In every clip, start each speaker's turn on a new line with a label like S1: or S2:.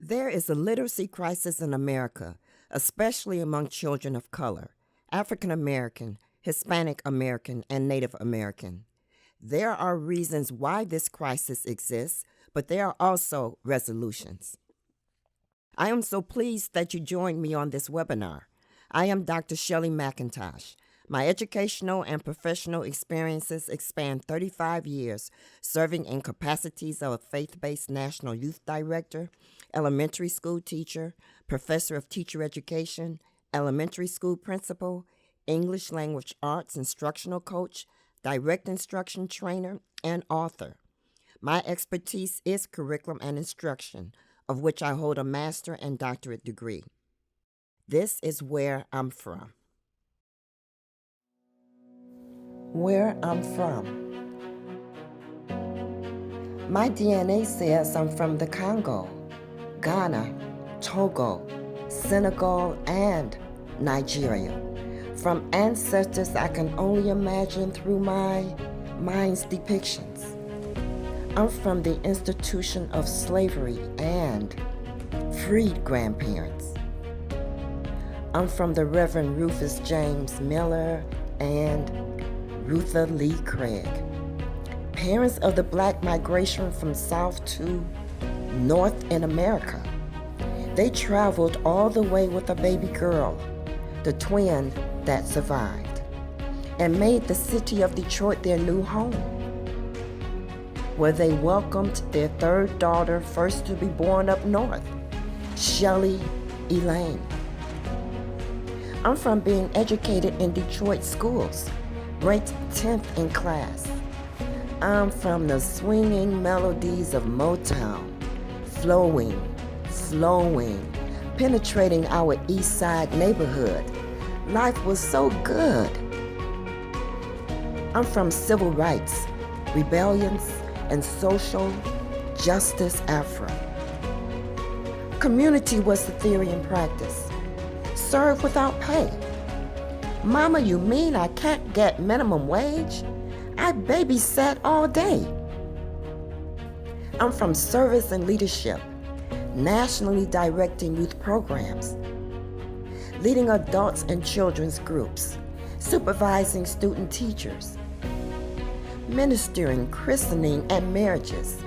S1: There is a literacy crisis in America, especially among children of color, African American, Hispanic American, and Native American. There are reasons why this crisis exists, but there are also resolutions. I am so pleased that you joined me on this webinar. I am Dr. Shelley McIntosh. My educational and professional experiences span 35 years, serving in capacities of a faith-based national youth director, elementary school teacher, professor of teacher education, elementary school principal, English language arts instructional coach, direct instruction trainer, and author. My expertise is curriculum and instruction, of which I hold a master and doctorate degree. This is where I'm from. Where I'm from. My DNA says I'm from the Congo, Ghana, Togo, Senegal, and Nigeria, from ancestors I can only imagine through my mind's depictions. I'm from the institution of slavery and freed grandparents. I'm from the Reverend Rufus James Miller and Rutha Lee Craig, parents of the Black migration from South to North in America. They traveled all the way with a baby girl, the twin that survived, and made the city of Detroit their new home, where they welcomed their third daughter, first to be born up north, Shelley Elaine. I'm from being educated in Detroit schools, ranked 10th in class. I'm from the swinging melodies of Motown, flowing, penetrating our east side neighborhood. Life was so good. I'm from civil rights, rebellions, and social justice Afro. Community was the theory and practice. Serve without pay. Mama, you mean I can't get minimum wage? I babysat all day. I'm from service and leadership, nationally directing youth programs, leading adults and children's groups, supervising student teachers, ministering, christening, and marriages.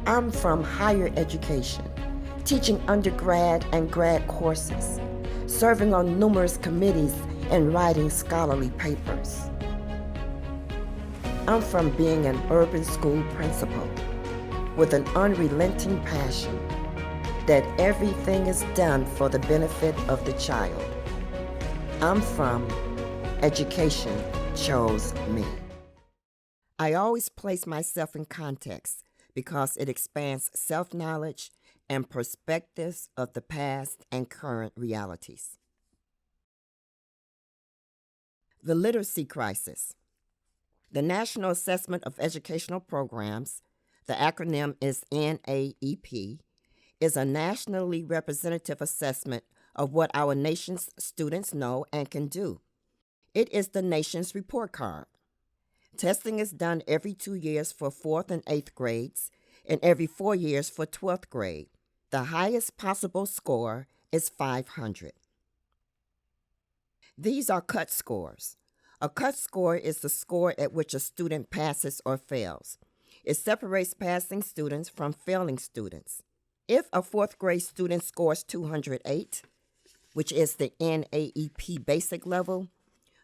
S1: I'm from higher education, teaching undergrad and grad courses, serving on numerous committees and writing scholarly papers. I'm from being an urban school principal with an unrelenting passion that everything is done for the benefit of the child. I'm from education chose me. I always place myself in context because it expands self-knowledge and perspectives of the past and current realities. The literacy crisis. The National Assessment of Educational Programs, the acronym is NAEP, is a nationally representative assessment of what our nation's students know and can do. It is the nation's report card. Testing is done every 2 years for 4th and 8th grades and every 4 years for 12th grade. The highest possible score is 500. These are cut scores. A cut score is the score at which a student passes or fails. It separates passing students from failing students. If a 4th grade student scores 208, which is the NAEP basic level,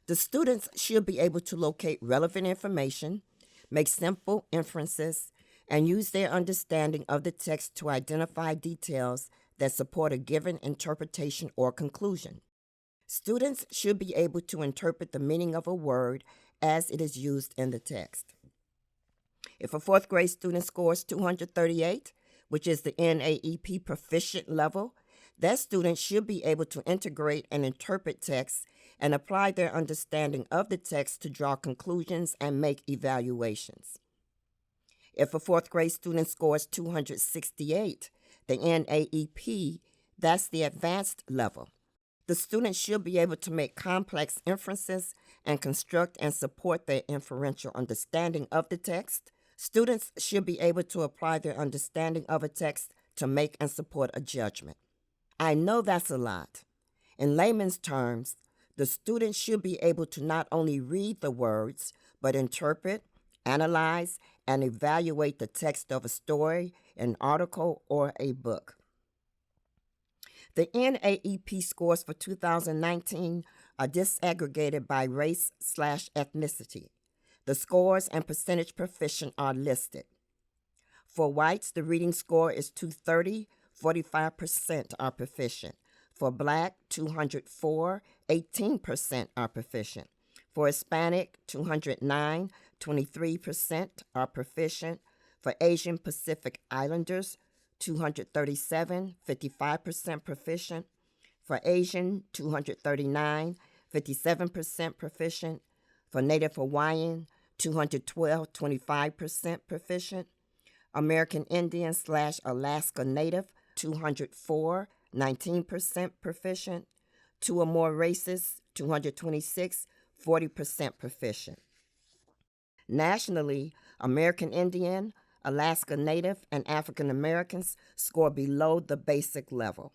S1: the students should be able to locate relevant information, make simple inferences, and use their understanding of the text to identify details that support a given interpretation or conclusion. Students should be able to interpret the meaning of a word as it is used in the text. If a 4th grade student scores 238, which is the NAEP proficient level, that student should be able to integrate and interpret text and apply their understanding of the text to draw conclusions and make evaluations. If a 4th grade student scores 268, the NAEP, that's the advanced level. The student should be able to make complex inferences and construct and support their inferential understanding of the text, Students should be able to apply their understanding of a text to make and support a judgment. I know that's a lot. In layman's terms, the student should be able to not only read the words, but interpret, analyze, and evaluate the text of a story, an article, or a book. The NAEP scores for 2019 are disaggregated by race/ethnicity. The scores and percentage proficient are listed. For whites, the reading score is 230, 45% are proficient. For Black, 204, 18% are proficient. For Hispanic, 209, 23% are proficient. For Asian Pacific Islanders, 237, 55% proficient. For Asian, 239, 57% proficient. For Native Hawaiian, 212, 25% proficient. American Indian/Alaska Native, 204, 19% proficient. Two or more races, 226, 40% proficient. Nationally, American Indian, Alaska Native, and African Americans score below the basic level.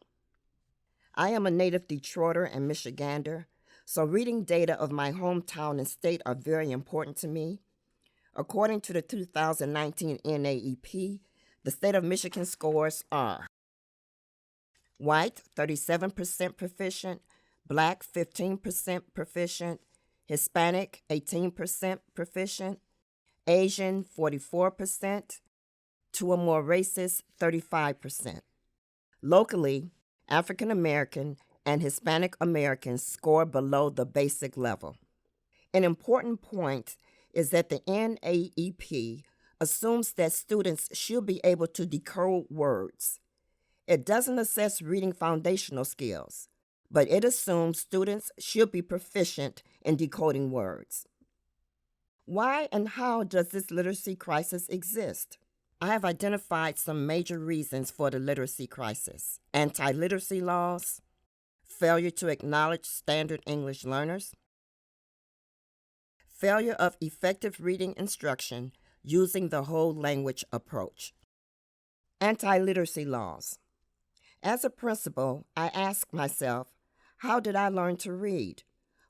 S1: I am a native Detroiter and Michigander, so reading data of my hometown and state are very important to me. According to the 2019 NAEP, the state of Michigan scores are white, 37% proficient, Black, 15% proficient, Hispanic, 18% proficient, Asian, 44%, two or more races, 35%. Locally, African American and Hispanic Americans score below the basic level. An important point is that the NAEP assumes that students should be able to decode words. It doesn't assess reading foundational skills, but it assumes students should be proficient in decoding words. Why and how does this literacy crisis exist? I have identified some major reasons for the literacy crisis: anti-literacy laws, failure to acknowledge standard English learners, failure of effective reading instruction using the whole language approach. Anti-literacy laws. As a principal, I ask myself, how did I learn to read?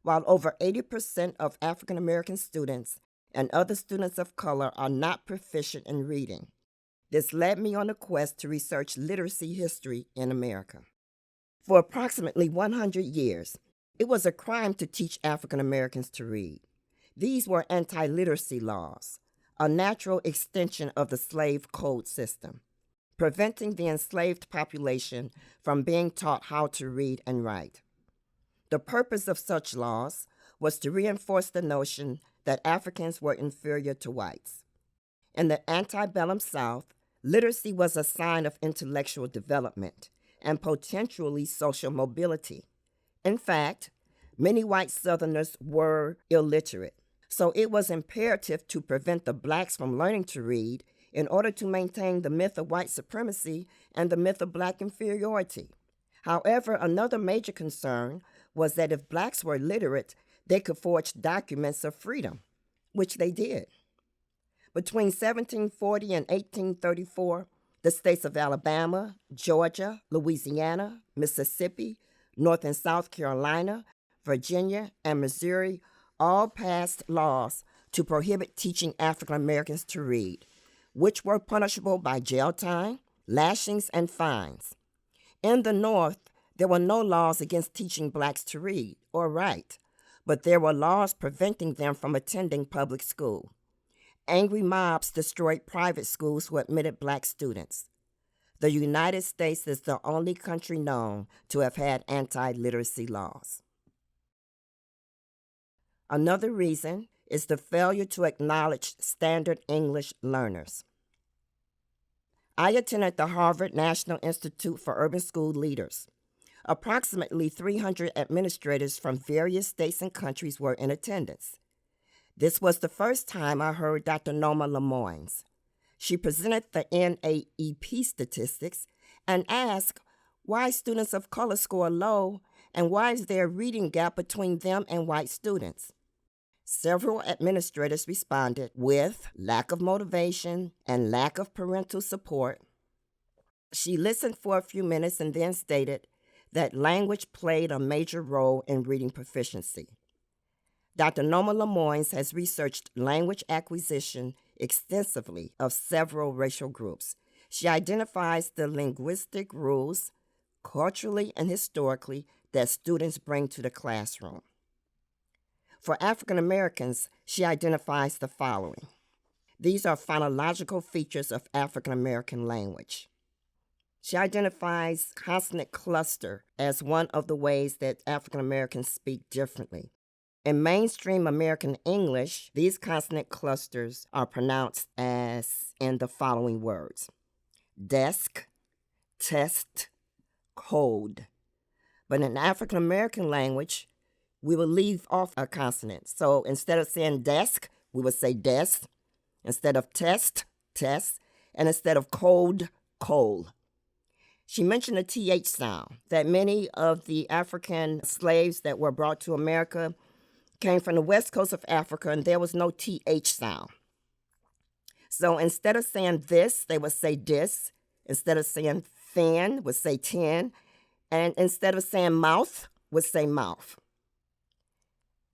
S1: While over 80% of African American students and other students of color are not proficient in reading. This led me on a quest to research literacy history in America. For approximately 100 years, it was a crime to teach African Americans to read. These were anti-literacy laws, a natural extension of the slave code system, preventing the enslaved population from being taught how to read and write. The purpose of such laws was to reinforce the notion that Africans were inferior to whites. In the antebellum South, literacy was a sign of intellectual development and potentially social mobility. In fact, many white Southerners were illiterate, so it was imperative to prevent the blacks from learning to read in order to maintain the myth of white supremacy and the myth of black inferiority. However, another major concern was that if blacks were literate, they could forge documents of freedom, which they did. Between 1740 and 1834, the states of Alabama, Georgia, Louisiana, Mississippi, North and South Carolina, Virginia, and Missouri all passed laws to prohibit teaching African Americans to read, which were punishable by jail time, lashings, and fines. In the North, there were no laws against teaching blacks to read or write, but there were laws preventing them from attending public school. Angry mobs destroyed private schools who admitted black students. The United States is the only country known to have had anti-literacy laws. Another reason is the failure to acknowledge standard English learners. I attended the Harvard National Institute for Urban School Leaders. Approximately 300 administrators from various states and countries were in attendance. This was the first time I heard Dr. Norma Lemoynes. She presented the NAEP statistics and asked why students of color score low and why is there a reading gap between them and white students. Several administrators responded with lack of motivation and lack of parental support. She listened for a few minutes and then stated that language played a major role in reading proficiency. Dr. Noma Lemoynes has researched language acquisition extensively of several racial groups. She identifies the linguistic rules, culturally and historically, that students bring to the classroom. For African Americans, she identifies the following. These are phonological features of African American language. She identifies consonant cluster as one of the ways that African Americans speak differently. In mainstream American English, these consonant clusters are pronounced as in the following words: desk, test, code. But in African American language, we will leave off a consonant. So instead of saying desk, we would say desk. Instead of test, test. And instead of code, coal. She mentioned the TH sound, that many of the African slaves that were brought to America came from the west coast of Africa, and there was no TH sound. So instead of saying this, they would say dis. Instead of saying thin, would say tin. And instead of saying mouth, would say mouth.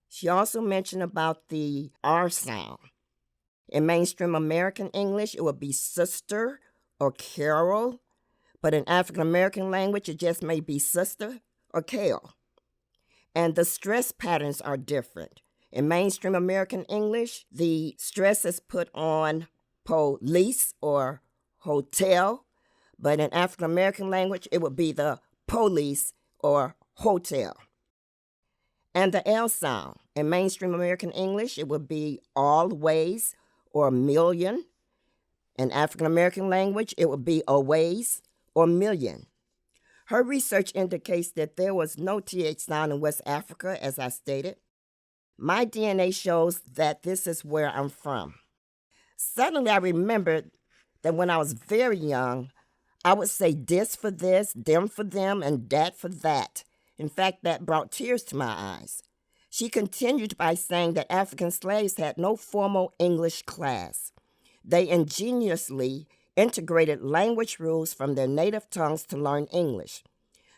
S1: She also mentioned about the R sound. In mainstream American English, it would be sister or Carol, but in African American language, it just may be sister or Kale. And the stress patterns are different. In mainstream American English, the stress is put on police or hotel, but in African American language, it would be the police or hotel. And the L sound. In mainstream American English, it would be always or million. In African American language, it would be always or million. Her research indicates that there was no TH sound in West Africa, as I stated. My DNA shows that this is where I'm from. Suddenly, I remembered that when I was very young, I would say this for this, them for them, and that for that. In fact, that brought tears to my eyes. She continued by saying that African slaves had no formal English class. They ingeniously integrated language rules from their native tongues to learn English.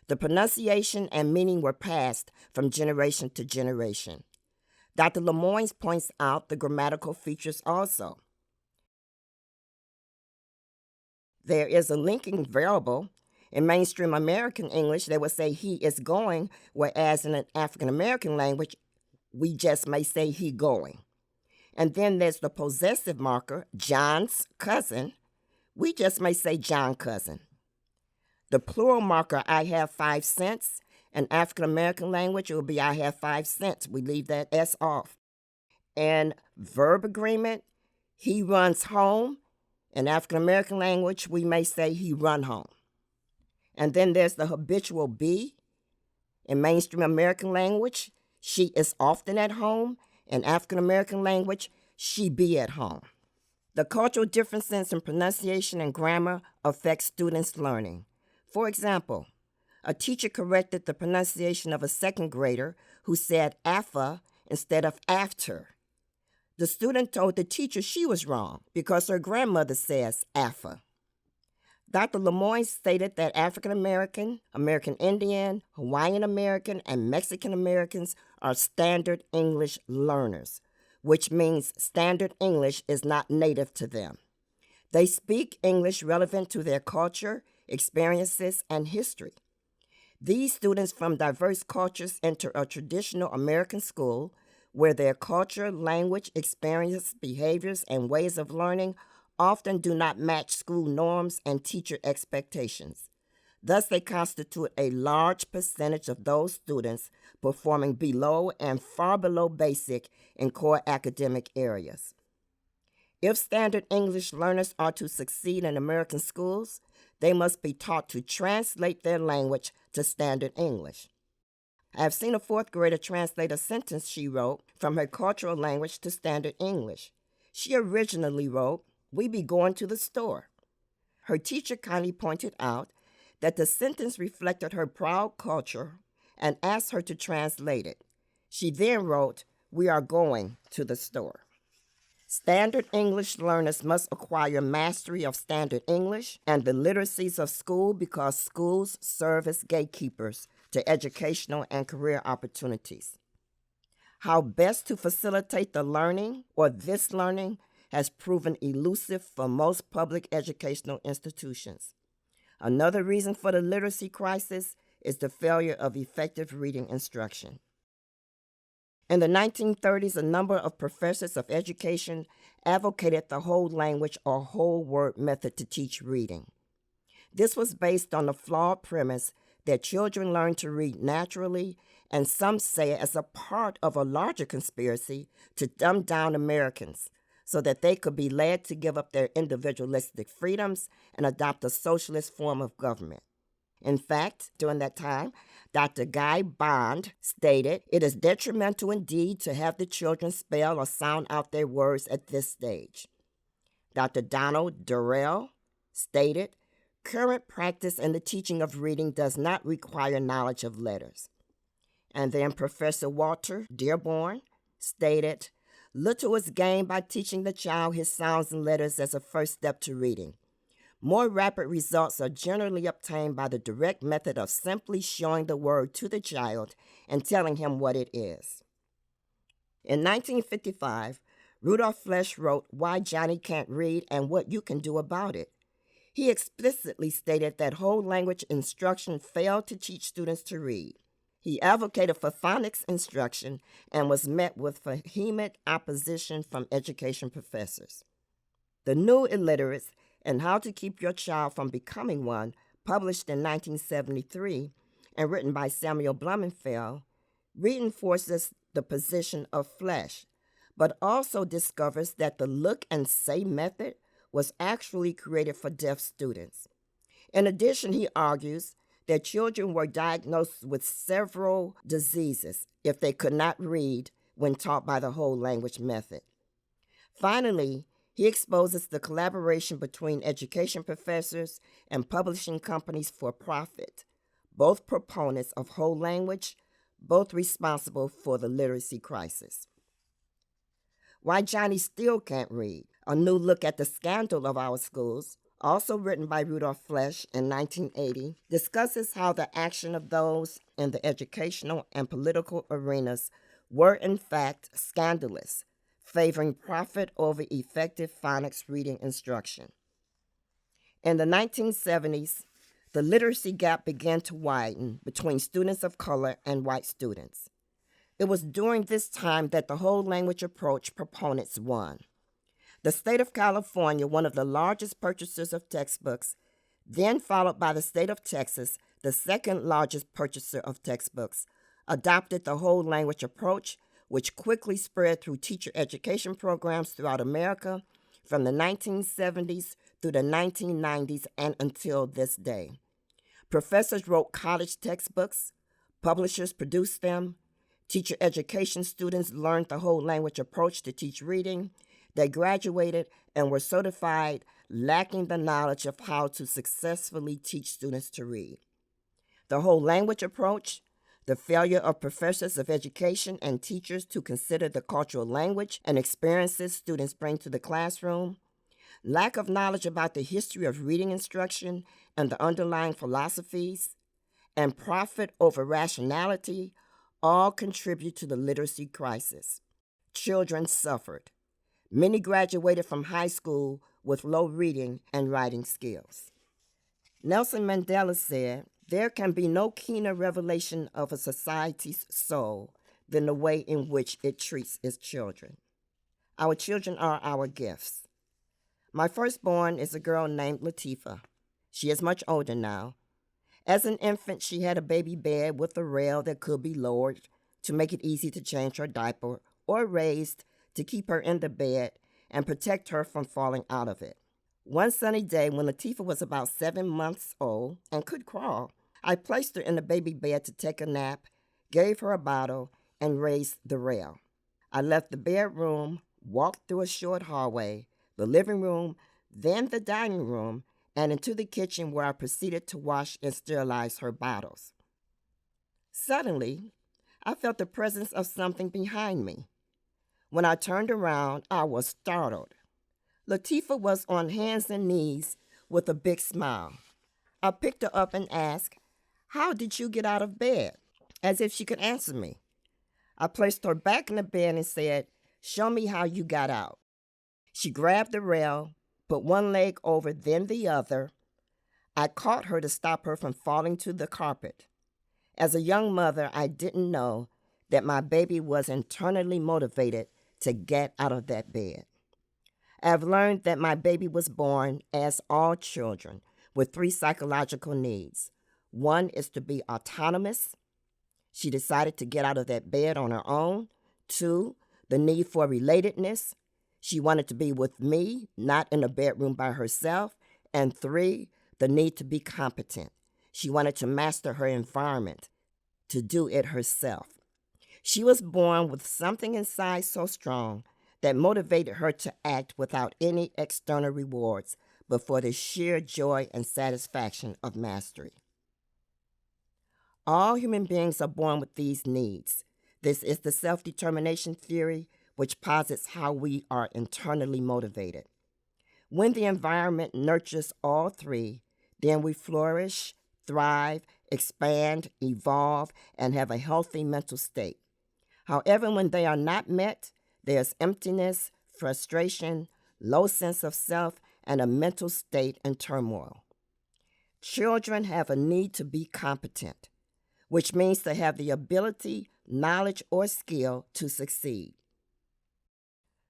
S1: The pronunciation and meaning were passed from generation to generation. Dr. Lemoynes points out the grammatical features also. There is a linking variable. In mainstream American English, they would say he is going, whereas in an African American language, we just may say he going. And then there's the possessive marker, John's cousin. We just may say John cousin. The plural marker, I have 5 cents. In African American language, it will be I have 5 cents. We leave that S off. And verb agreement, he runs home. In African American language, we may say he run home. And then there's the habitual be. In mainstream American language, she is often at home. In African American language, she be at home. The cultural differences in pronunciation and grammar affect students' learning. For example, a teacher corrected the pronunciation of a second grader who said "afa" instead of "after." The student told the teacher she was wrong because her grandmother says "afa." Dr. Lemoynes stated that African American, American Indian, Hawaiian American, and Mexican Americans are standard English learners, which means standard English is not native to them. They speak English relevant to their culture, experiences, and history. These students from diverse cultures enter a traditional American school where their culture, language, experience, behaviors, and ways of learning often do not match school norms and teacher expectations. Thus, they constitute a large percentage of those students performing below and far below basic in core academic areas. If standard English learners are to succeed in American schools, they must be taught to translate their language to standard English. I have seen a fourth grader translate a sentence she wrote from her cultural language to standard English. She originally wrote, "We be going to the store." Her teacher kindly pointed out that the sentence reflected her proud culture and asked her to translate it. She then wrote, we are going to the store. Standard English learners must acquire mastery of Standard English and the literacies of school because schools serve as gatekeepers to educational and career opportunities. How best to facilitate the learning or this learning has proven elusive for most public educational institutions. Another reason for the literacy crisis is the failure of effective reading instruction. In the 1930s, a number of professors of education advocated the whole language or whole word method to teach reading. This was based on the flawed premise that children learn to read naturally, and some say as a part of a larger conspiracy to dumb down Americans so that they could be led to give up their individualistic freedoms and adopt a socialist form of government. In fact, during that time, Dr. Guy Bond stated, "It is detrimental indeed to have the children spell or sound out their words at this stage." Dr. Donald Durrell stated, "Current practice in the teaching of reading does not require knowledge of letters." And then Professor Walter Dearborn stated, "Little is gained by teaching the child his sounds and letters as a first step to reading. More rapid results are generally obtained by the direct method of simply showing the word to the child and telling him what it is." In 1955, Rudolph Flesch wrote Why Johnny Can't Read and What You Can Do About It. He explicitly stated that whole language instruction failed to teach students to read. He advocated for phonics instruction and was met with vehement opposition from education professors. The New Illiterates and How to Keep Your Child from Becoming One, published in 1973 and written by Samuel Blumenfeld, reinforces the position of Flesch, but also discovers that the look and say method was actually created for deaf students. In addition, he argues that children were diagnosed with several diseases if they could not read when taught by the whole language method. Finally, he exposes the collaboration between education professors and publishing companies for profit, both proponents of whole language, both responsible for the literacy crisis. Why Johnny Still Can't Read, a new look at the scandal of our schools, also written by Rudolph Flesch in 1980, discusses how the action of those in the educational and political arenas were in fact scandalous, favoring profit over effective phonics reading instruction. In the 1970s, the literacy gap began to widen between students of color and white students. It was during this time that the whole language approach proponents won. The state of California, one of the largest purchasers of textbooks, then followed by the state of Texas, the second largest purchaser of textbooks, adopted the whole language approach, which quickly spread through teacher education programs throughout America from the 1970s through the 1990s and until this day. Professors wrote college textbooks, publishers produced them, teacher education students learned the whole language approach to teach reading. They graduated and were certified, lacking the knowledge of how to successfully teach students to read. The whole language approach, the failure of professors of education and teachers to consider the cultural language and experiences students bring to the classroom, lack of knowledge about the history of reading instruction and the underlying philosophies, and profit over rationality all contribute to the literacy crisis. Children suffered. Many graduated from high school with low reading and writing skills. Nelson Mandela said, "There can be no keener revelation of a society's soul than the way in which it treats its children." Our children are our gifts. My firstborn is a girl named Latifah. She is much older now. As an infant, she had a baby bed with a rail that could be lowered to make it easy to change her diaper or raised to keep her in the bed and protect her from falling out of it. One sunny day when Latifah was about 7 months old and could crawl, I placed her in the baby bed to take a nap, gave her a bottle, and raised the rail. I left the bedroom, walked through a short hallway, the living room, then the dining room, and into the kitchen where I proceeded to wash and sterilize her bottles. Suddenly, I felt the presence of something behind me. When I turned around, I was startled. Latifah was on hands and knees with a big smile. I picked her up and asked, "How did you get out of bed?" As if she could answer me. I placed her back in the bed and said, "Show me how you got out." She grabbed the rail, put one leg over, then the other. I caught her to stop her from falling to the carpet. As a young mother, I didn't know that my baby was internally motivated to get out of that bed. I have learned that my baby was born, as all children, with 3 psychological needs. One is to be autonomous. She decided to get out of that bed on her own. 2, the need for relatedness. She wanted to be with me, not in a bedroom by herself. And 3, the need to be competent. She wanted to master her environment, to do it herself. She was born with something inside so strong that motivated her to act without any external rewards, but for the sheer joy and satisfaction of mastery. All human beings are born with these needs. This is the self-determination theory, which posits how we are internally motivated. When the environment nurtures all 3, then we flourish, thrive, expand, evolve, and have a healthy mental state. However, when they are not met, there's emptiness, frustration, low sense of self, and a mental state in turmoil. Children have a need to be competent, which means to have the ability, knowledge, or skill to succeed.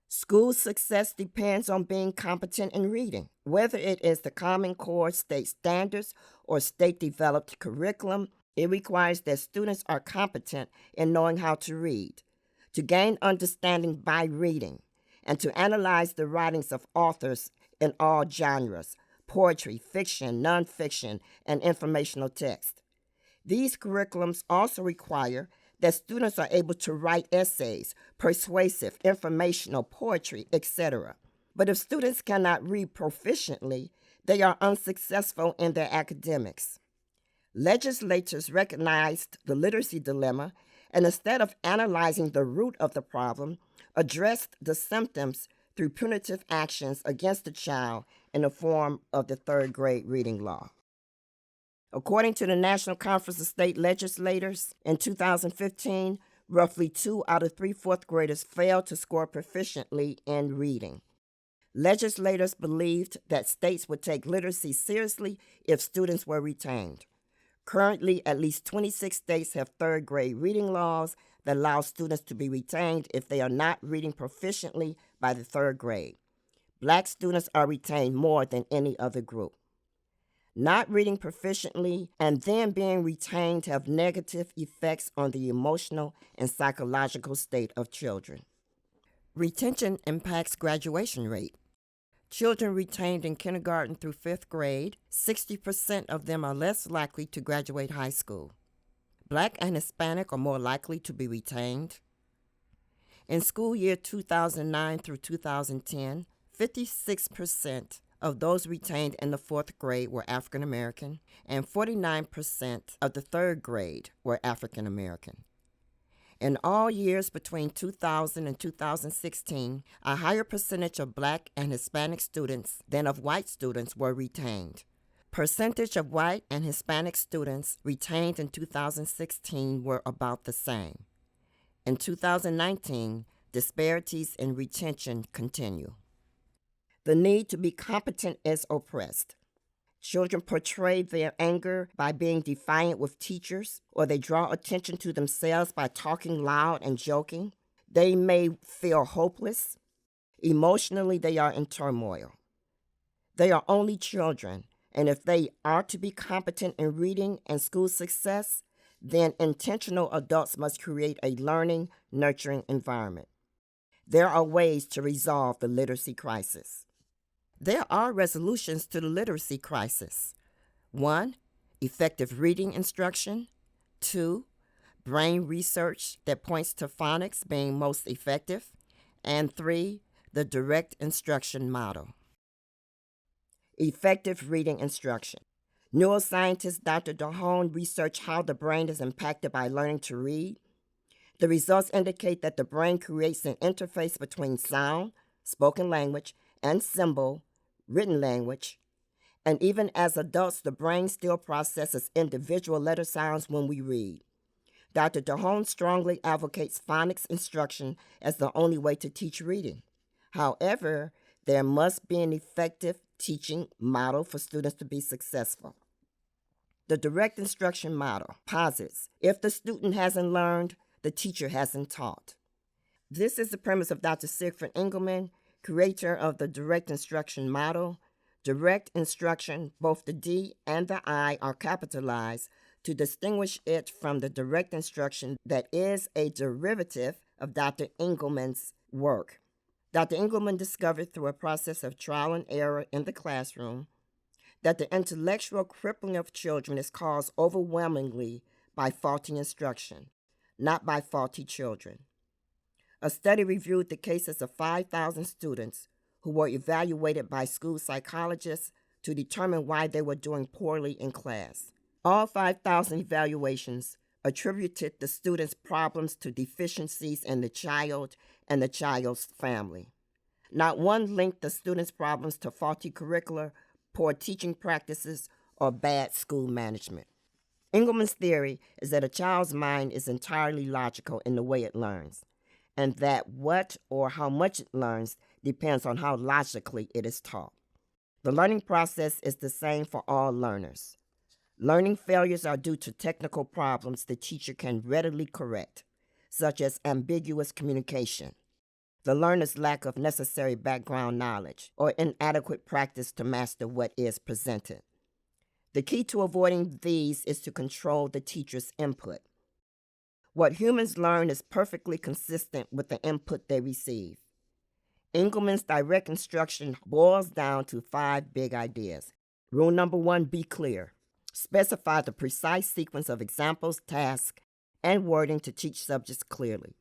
S1: School success depends on being competent in reading, whether it is the Common Core state standards or state-developed curriculum. It requires that students are competent in knowing how to read, to gain understanding by reading, and to analyze the writings of authors in all genres: poetry, fiction, nonfiction, and informational text. These curriculums also require that students are able to write essays, persuasive, informational, poetry, etc. But if students cannot read proficiently, they are unsuccessful in their academics. Legislators recognized the literacy dilemma and, instead of analyzing the root of the problem, addressed the symptoms through punitive actions against the child in the form of the 3rd grade reading law. According to the National Conference of State Legislators, in 2015, roughly 2 out of 3 4th graders failed to score proficiently in reading. Legislators believed that states would take literacy seriously if students were retained. Currently, at least 26 states have 3rd grade reading laws that allow students to be retained if they are not reading proficiently by the 3rd grade. Black students are retained more than any other group. Not reading proficiently and then being retained have negative effects on the emotional and psychological state of children. Retention impacts graduation rate. Children retained in kindergarten through 5th grade, 60% of them are less likely to graduate high school. Black and Hispanic are more likely to be retained. In school year 2009 through 2010, 56% of those retained in the 4th grade were African American, and 49% of the 3rd grade were African American. In all years between 2000 and 2016, a higher percentage of Black and Hispanic students than of white students were retained. Percentage of white and Hispanic students retained in 2016 were about the same. In 2019, disparities in retention continue. The need to be competent is oppressed. Children portray their anger by being defiant with teachers, or they draw attention to themselves by talking loud and joking. They may feel hopeless. Emotionally, they are in turmoil. They are only children, and if they are to be competent in reading and school success, then intentional adults must create a learning, nurturing environment. There are ways to resolve the literacy crisis. There are resolutions to the literacy crisis. 1, effective reading instruction. 2, brain research that points to phonics being most effective. And 3, the direct instruction model. Effective reading instruction. Neuroscientist Dr. DeHaan researched how the brain is impacted by learning to read. The results indicate that the brain creates an interface between sound, spoken language, and symbol, written language. And even as adults, the brain still processes individual letter sounds when we read. Dr. DeHaan strongly advocates phonics instruction as the only way to teach reading. However, there must be an effective teaching model for students to be successful. The direct instruction model posits if the student hasn't learned, the teacher hasn't taught. This is the premise of Dr. Siegfried Engelmann, creator of the direct instruction model. Direct instruction, both the D and the I are capitalized to distinguish it from the direct instruction that is a derivative of Dr. Engelmann's work. Dr. Engelmann discovered through a process of trial and error in the classroom that the intellectual crippling of children is caused overwhelmingly by faulty instruction, not by faulty children. A study reviewed the cases of 5,000 students who were evaluated by school psychologists to determine why they were doing poorly in class. All 5,000 evaluations attributed the students' problems to deficiencies in the child and the child's family. Not one linked the students' problems to faulty curricula, poor teaching practices, or bad school management. Engelmann's theory is that a child's mind is entirely logical in the way it learns, and that what or how much it learns depends on how logically it is taught. The learning process is the same for all learners. Learning failures are due to technical problems the teacher can readily correct, such as ambiguous communication, the learner's lack of necessary background knowledge, or inadequate practice to master what is presented. The key to avoiding these is to control the teacher's input. What humans learn is perfectly consistent with the input they receive. Engelmann's direct instruction boils down to 5 big ideas. Rule number 1, be clear. Specify the precise sequence of examples, tasks, and wording to teach subjects clearly.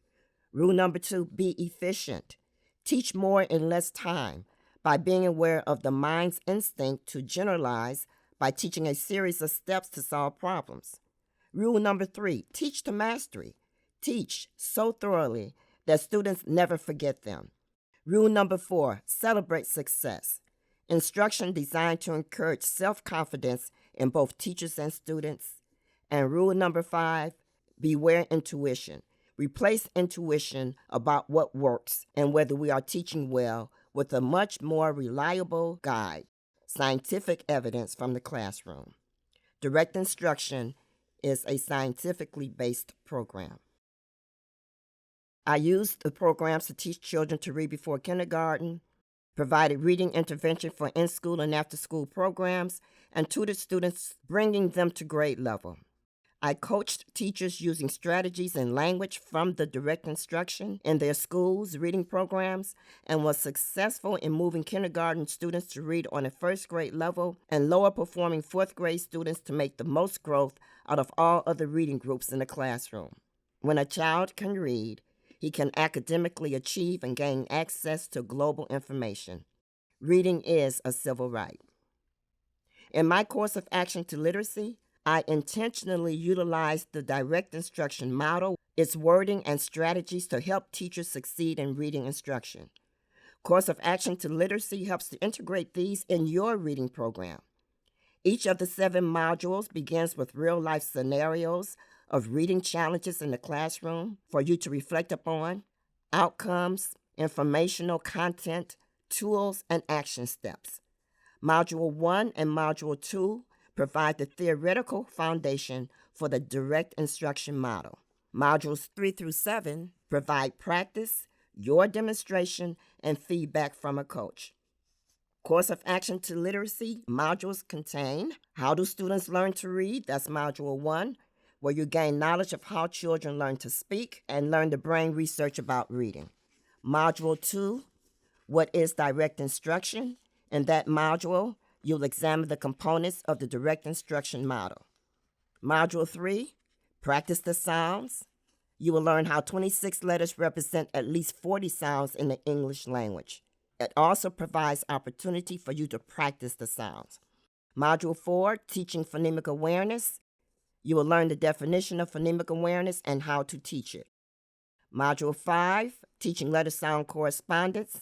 S1: Rule number 2, be efficient. Teach more in less time by being aware of the mind's instinct to generalize by teaching a series of steps to solve problems. Rule number 3, teach to mastery. Teach so thoroughly that students never forget them. Rule number 4, celebrate success. Instruction designed to encourage self-confidence in both teachers and students. And rule number 5, beware intuition. Replace intuition about what works and whether we are teaching well with a much more reliable guide, scientific evidence from the classroom. Direct instruction is a scientifically based program. I used the programs to teach children to read before kindergarten, provided reading intervention for in-school and after-school programs, and tutored students, bringing them to grade level. I coached teachers using strategies and language from the direct instruction in their schools' reading programs, and was successful in moving kindergarten students to read on a first grade level and lower performing fourth grade students to make the most growth out of all other reading groups in the classroom. When a child can read, he can academically achieve and gain access to global information. Reading is a civil right. In my course of Action to Literacy, I intentionally utilized the direct instruction model, its wording and strategies to help teachers succeed in reading instruction. Course of Action to Literacy helps to integrate these in your reading program. Each of the 7 modules begins with real-life scenarios of reading challenges in the classroom for you to reflect upon, outcomes, informational content, tools, and action steps. Module 1 and Module 2 provide the theoretical foundation for the direct instruction model. Modules 3 through 7 provide practice, your demonstration, and feedback from a coach. Course of Action to Literacy modules contain How do students learn to read? That's Module 1, where you gain knowledge of how children learn to speak and learn the brain research about reading. Module 2, What is direct instruction? In that module, you'll examine the components of the direct instruction model. Module 3, Practice the sounds. You will learn how 26 letters represent at least 40 sounds in the English language. It also provides opportunity for you to practice the sounds. Module 4, Teaching Phonemic Awareness. You will learn the definition of phonemic awareness and how to teach it. Module 5, teaching letter sound correspondence.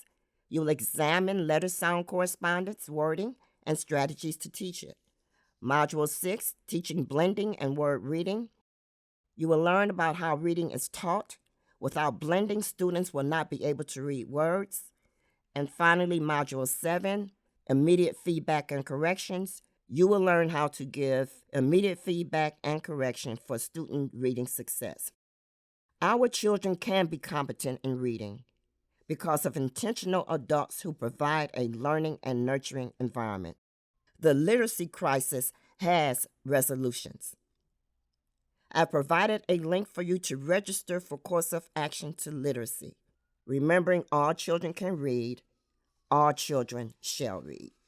S1: You will examine letter sound correspondence, wording, and strategies to teach it. Module 6, teaching blending and word reading. You will learn about how reading is taught. Without blending, students will not be able to read words. And finally, Module 7, immediate feedback and corrections. You will learn how to give immediate feedback and correction for student reading success. Our children can be competent in reading because of intentional adults who provide a learning and nurturing environment. The literacy crisis has resolutions. I've provided a link for you to register for Course of Action to Literacy. Remembering all children can read, all children shall read.